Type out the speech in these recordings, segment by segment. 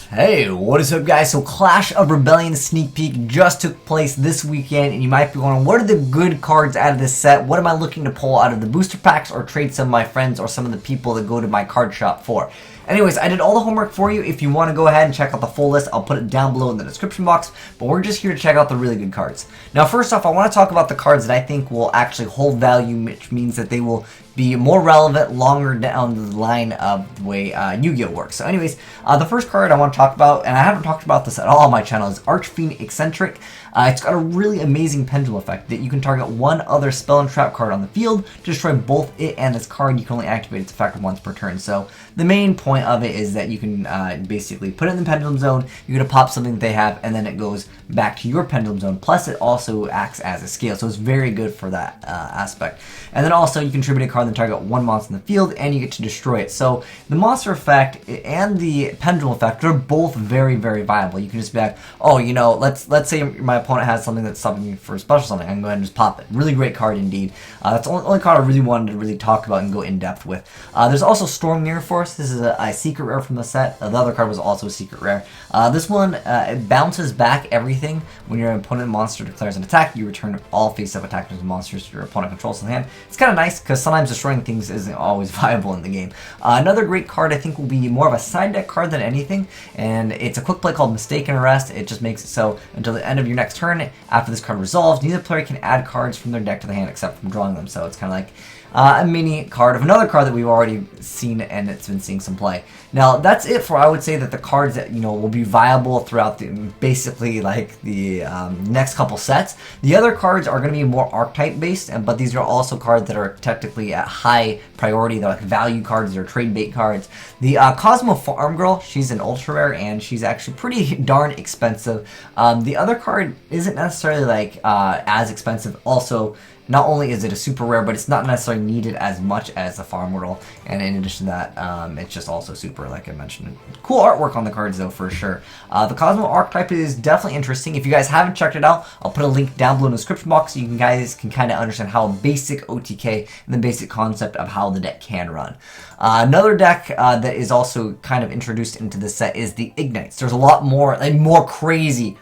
Hey, what is up guys? So Clash of Rebellion sneak peek just took place this weekend, and you might be wondering, what are the good cards out of this set? What am I looking to pull out of the booster packs or trade some of my friends or some of the people that go to my card shop for? Anyways, I did all the homework for you. If you want to go ahead and check out the full list, I'll put it down below in the description box, but we're just here to check out the really good cards. Now first off, I want to talk about the cards that I think will actually hold value, which means that they will be more relevant longer down the line of the way Yu-Gi-Oh works. So anyways, the first card I want to talk about, and I haven't talked about this at all on my channel, is Archfiend Eccentric. It's got a really amazing pendulum effect that you can target one other spell and trap card on the field to destroy both it and this card. You can only activate its effect once per turn. So the main point of it is that you can basically put it in the pendulum zone, you're going to pop something that they have, and then it goes back to your pendulum zone. Plus it also acts as a scale, so it's very good for that aspect. And then also you contribute a card that target one monster in the field, and you get to destroy it. So the monster effect and the pendulum effect are both very, very viable. You can just be like, oh, you know, let's say my opponent has something that's stopping me for a special something. I can go ahead and just pop it. Really great card indeed. That's the only card I really wanted to really talk about and go in depth with. There's also Storm Mirror Force. This is a secret rare from the set. The other card was also a secret rare. This one it bounces back everything when your opponent monster declares an attack. You return all face-up attackers and monsters your opponent controls in hand. It's kind of nice because sometimes destroying things isn't always viable in the game. Another great card I think will be more of a side deck card than anything, and it's a quick play called Mistaken Arrest. It just makes it so until the end of your next turn, after this card resolves, neither player can add cards from their deck to the hand except from drawing them. So it's kind of like a mini card of another card that we've already seen, and it's been seeing some play. Now that's it for, I would say, that the cards that will be viable throughout the basically like the next couple sets. The other cards are going to be more archetype based, but these are also cards that are technically at high priority. They're like value cards, they're trade bait cards. The Kozmo Farmgirl, she's an ultra rare, and she's actually pretty darn expensive. The other card isn't necessarily like as expensive. Also, not only is it a super rare, but it's not necessarily needed as much as the Farm World. And in addition to that, it's just also super, like I mentioned. Cool artwork on the cards, though, for sure. The Kozmo archetype is definitely interesting. If you guys haven't checked it out, I'll put a link down below in the description box so you guys can kind of understand how basic OTK and the basic concept of how the deck can run. Another deck that is also kind of introduced into this set is the Igknights. There's a lot more, like more crazy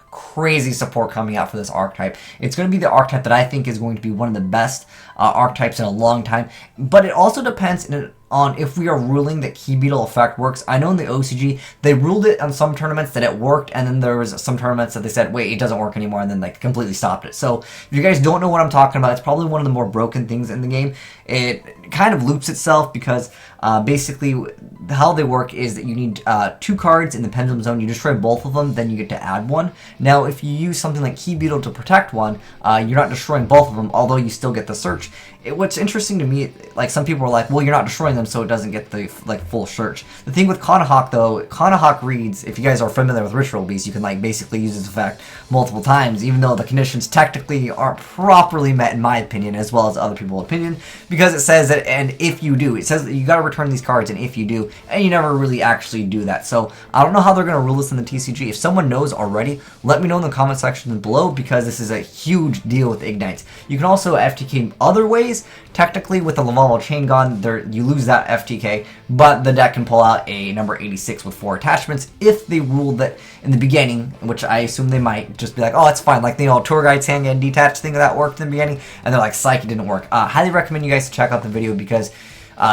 support coming out for this archetype. It's going to be the archetype that I think is going to be one of the best archetypes in a long time, but it also depends on if we are ruling that Key Beetle effect works. I know in the OCG, they ruled it on some tournaments that it worked, and then there was some tournaments that they said, wait, it doesn't work anymore, and then like completely stopped it. So if you guys don't know what I'm talking about, it's probably one of the more broken things in the game. It kind of loops itself because basically how they work is that you need 2 cards in the pendulum zone. You destroy both of them, then you get to add one. Now, if you use something like Key Beetle to protect one, you're not destroying both of them, although you still get the search. What's interesting to me, like some people are like, well, you're not destroying them, so it doesn't get the like full search. The thing with Kanahawk, though, Kanahawk reads, if you guys are familiar with Ritual Beast, you can like basically use its effect multiple times, even though the conditions technically aren't properly met, in my opinion, as well as other people's opinion, because it says that, and if you do, it says that you got to return these cards, and if you do, and you never really actually do that. So I don't know how they're going to rule this in the TCG. If someone knows already, let me know in the comment section below, because this is a huge deal with Igknights. You can also FTK other ways. Technically, with the Lavalval Chain Gun, you lose that FTK, but the deck can pull out a number 86 with 4 attachments if they ruled that in the beginning, which I assume they might just be like, oh, it's fine, like the old Tour Guide Xiangke detached thing that worked in the beginning, and they're like, psych, it didn't work. Highly recommend you guys check out the video, because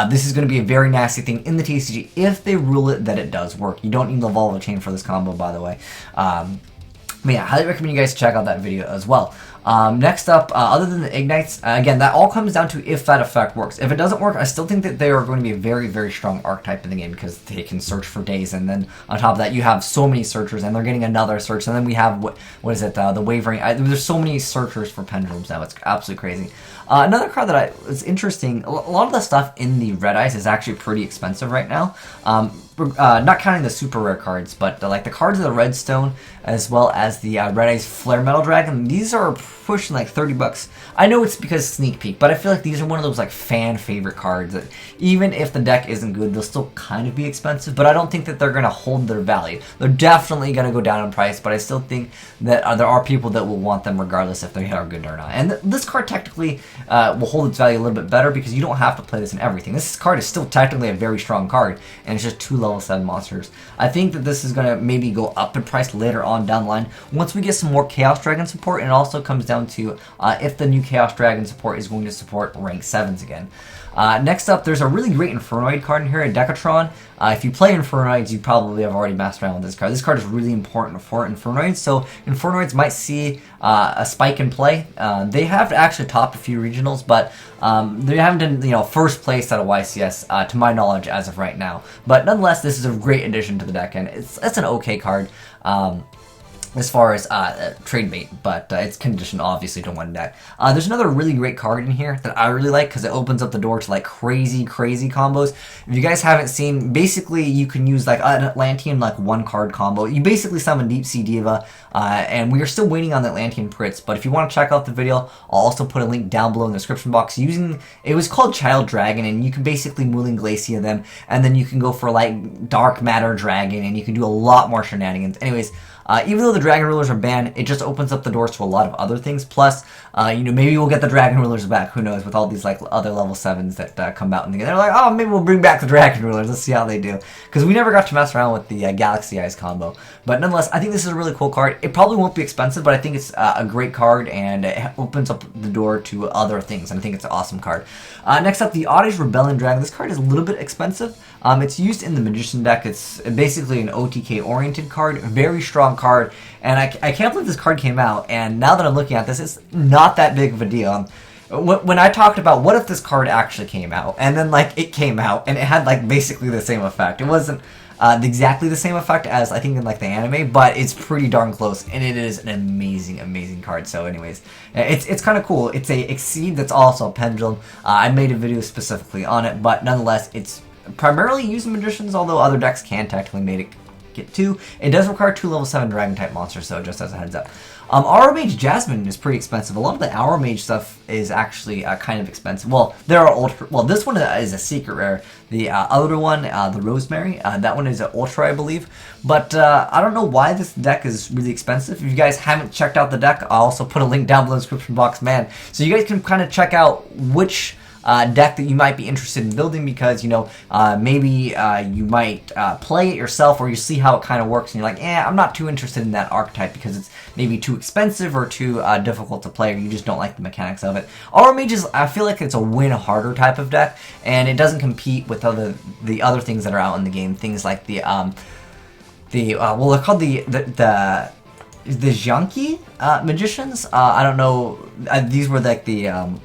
this is going to be a very nasty thing in the TCG if they rule it that it does work. You don't need Lavalval Chain for this combo, by the way. But yeah, highly recommend you guys check out that video as well. Next up, other than the Igknights, again, that all comes down to if that effect works. If it doesn't work, I still think that they are going to be a very, very strong archetype in the game, because they can search for days, and then on top of that, you have so many searchers, and they're getting another search, and then we have, what is it, the Wavering. There's so many searchers for pendulums now, it's absolutely crazy. Another card that is interesting, a lot of the stuff in the Red Eyes is actually pretty expensive right now. Not counting the super rare cards, but like the cards of the Redstone, as well as the Red Eyes Flare Metal Dragon, these are pushing like 30 bucks. I know it's because sneak peek, but I feel like these are one of those like fan favorite cards that even if the deck isn't good, they'll still kind of be expensive, but I don't think that they're going to hold their value. They're definitely going to go down in price, but I still think that there are people that will want them regardless if they are good or not. And this card technically will hold its value a little bit better because you don't have to play this in everything. This card is still technically a very strong card, and it's just 2 level 7 monsters. I think that this is going to maybe go up in price later on down the line once we get some more Chaos Dragon support, and it also comes down to if the new Chaos Dragon support is going to support rank 7s again. Next up, there's a really great Infernoid card in here, a Decatron. If you play Infernoids, you probably have already messed around with this card. This card is really important for Infernoids, so Infernoids might see a spike in play. They have actually topped a few regionals, but they haven't done, first place at a YCS, to my knowledge, as of right now. But nonetheless, this is a great addition to the deck, and it's an okay card. As far as trade bait, but it's conditioned obviously to one deck. There's another really great card in here that I really like because it opens up the door to like crazy combos. If you guys haven't seen, basically you can use like an Atlantean like 1-card combo. You basically summon Deep Sea Diva, and we are still waiting on the Atlantean Pritz, but if you want to check out the video, I'll also put a link down below in the description box. It was called Child Dragon, and you can basically Mooling Glacia them, and then you can go for like Dark Matter Dragon, and you can do a lot more shenanigans. Anyways, even though the Dragon Rulers are banned, it just opens up the doors to a lot of other things. Plus, maybe we'll get the Dragon Rulers back. Who knows? With all these like other level 7s that come out, and they're like, oh, maybe we'll bring back the Dragon Rulers. Let's see how they do. Because we never got to mess around with the Galaxy Eyes combo. But nonetheless, I think this is a really cool card. It probably won't be expensive, but I think it's a great card, and it opens up the door to other things. And I think it's an awesome card. Next up, the Oddish Rebellion Dragon. This card is a little bit expensive. It's used in the Magician deck. It's basically an OTK-oriented card, very strong card, and I can't believe this card came out, and now that I'm looking at this, it's not that big of a deal. When I talked about what if this card actually came out, and then like it came out, and it had like basically the same effect. It wasn't exactly the same effect as I think in like the anime, but it's pretty darn close, and it is an amazing card. So anyways, it's kind of cool. It's a Exceed that's also a Pendulum. I made a video specifically on it, but nonetheless, it's primarily used in Magicians, although other decks can technically make it get 2. It does require 2 level 7 Dragon type monsters, so just as a heads up. Aura Mage Jasmine is pretty expensive. A lot of the Aura Mage stuff is actually kind of expensive. Well, there are ultra. Well, this one is a secret rare. The other one, the Rosemary, that one is an ultra, I believe. But I don't know why this deck is really expensive. If you guys haven't checked out the deck, I'll also put a link down below in the description box, man. So you guys can kind of check out which deck that you might be interested in building, because maybe you might play it yourself, or you see how it kind of works and you're like, I'm not too interested in that archetype because it's maybe too expensive or too difficult to play, or you just don't like the mechanics of it. Aura Mage is, I feel like it's a win harder type of deck, and it doesn't compete with the other things that are out in the game, things like they're called the Xiangke Magicians. I don't know, these were like the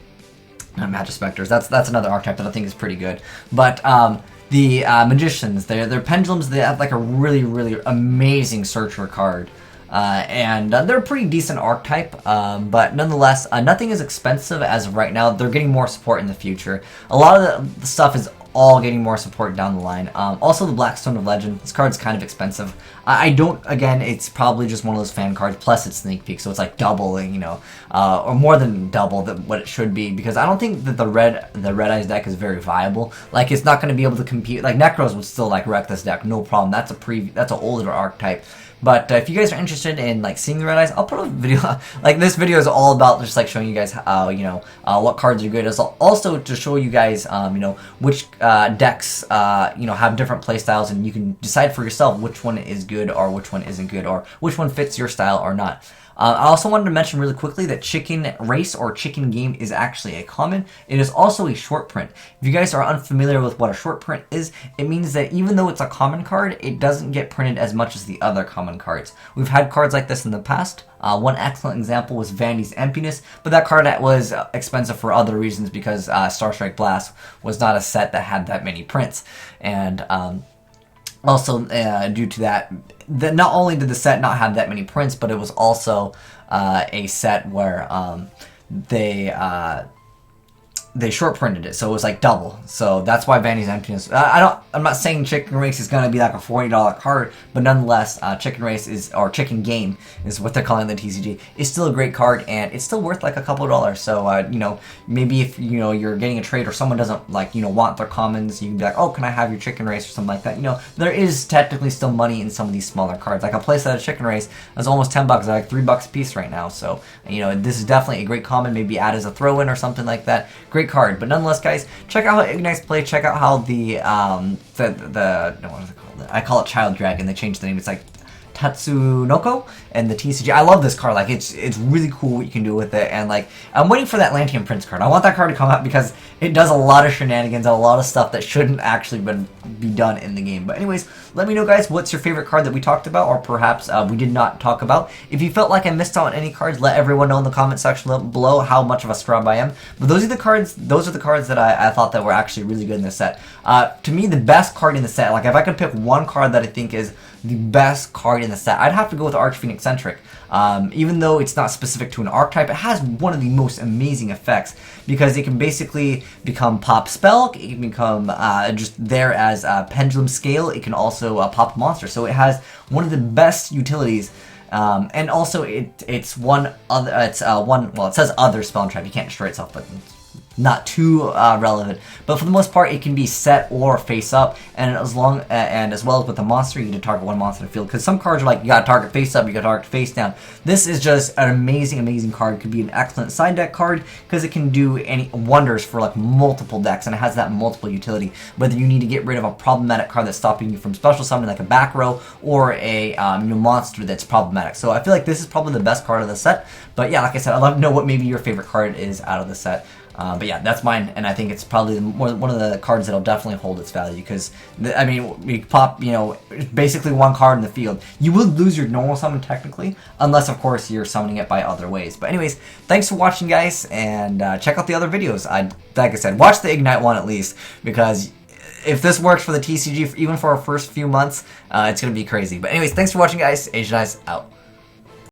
Magispectors. That's another archetype that I think is pretty good. But the Magicians, they're pendulums. They have like a really amazing searcher card, and they're a pretty decent archetype. But nonetheless, nothing is expensive as of right now. They're getting more support in the future. A lot of the stuff is all getting more support down the line. Also, the Blackstone of Legend. This card's kind of expensive. Again, it's probably just one of those fan cards, plus it's sneak peek, so it's like doubling, or more than double what it should be, because I don't think that the Red Eyes deck is very viable. Like, it's not going to be able to compete. Like, Necros would still like wreck this deck, no problem. That's an older archetype. But if you guys are interested in like seeing the Red Eyes, I'll put a video. Like, this video is all about just like showing you guys how what cards are good. It's also to show you guys which decks have different play styles, and you can decide for yourself which one is good or which one isn't good, or which one fits your style or not. I also wanted to mention really quickly that Chicken Race or Chicken Game is actually a common. It is also a short print. If you guys are unfamiliar with what a short print is, it means that even though it's a common card, it doesn't get printed as much as the other common cards. We've had cards like this in the past. One excellent example was Vandy's Emptiness, but that card was expensive for other reasons, because Starstrike Blast was not a set that had that many prints. And also, due to that, not only did the set not have that many prints, but it was also a set where they short printed it, so it was like double. So that's why Vandy's Emptiness. I'm not saying Chicken Race is gonna be like a $40 card, but nonetheless, Chicken Race is, or Chicken Game is what they're calling the TCG. It's still a great card, and it's still worth like a couple of dollars. So you know, maybe if you know you're getting a trade or someone doesn't like want their commons, you can be like, oh, can I have your Chicken Race or something like that. You know, there is technically still money in some of these smaller cards. Like a playset of Chicken Race is almost $10, like $3 a piece right now. So you know, this is definitely a great common. Maybe add as a throw-in or something like that. Great card. But nonetheless, guys, check out how Igknights play. Check out how the no, what is it called? I call it Child Dragon. They changed the name. It's like Tatsunoko and the TCG. I love this card. Like it's really cool what you can do with it. And like I'm waiting for that Lantian Prince card. I want that card to come out because it does a lot of shenanigans and a lot of stuff that shouldn't actually be done in the game. But anyways, let me know, guys, what's your favorite card that we talked about, or perhaps we did not talk about. If you felt like I missed out on any cards, let everyone know in the comment section below how much of a scrub I am. But those are the cards that I thought that were actually really good in this set. To me, the best card in the set, like if I could pick one card that I think is the best card in the set, I'd have to go with Archfiend Eccentric. Even though it's not specific to an archetype, it has one of the most amazing effects because it can basically become pop spell, it can become just there as a pendulum scale, it can also pop monster. So it has one of the best utilities. And also it's one other, well, it says other spell trap, you can't destroy itself, but it's not too relevant, but for the most part it can be set or face up, and as well as with the monster, you need to target one monster in the field, because some cards are like you gotta target face up, you gotta target face down. This is just an amazing card. It could be an excellent side deck card because it can do any wonders for like multiple decks, and it has that multiple utility, whether you need to get rid of a problematic card that's stopping you from special summoning like a back row, or a monster that's problematic. So I feel like this is probably the best card of the set. But yeah, like I said, I'd love to know what maybe your favorite card is out of the set. But yeah, that's mine, and I think it's probably one of the cards that'll definitely hold its value, because, I mean, we pop, basically one card in the field. You will lose your normal summon, technically, unless, of course, you're summoning it by other ways. But anyways, thanks for watching, guys, and check out the other videos. Like I said, watch the Ignite one at least, because if this works for the TCG, even for our first few months, it's going to be crazy. But anyways, thanks for watching, guys. Asian Eyes out.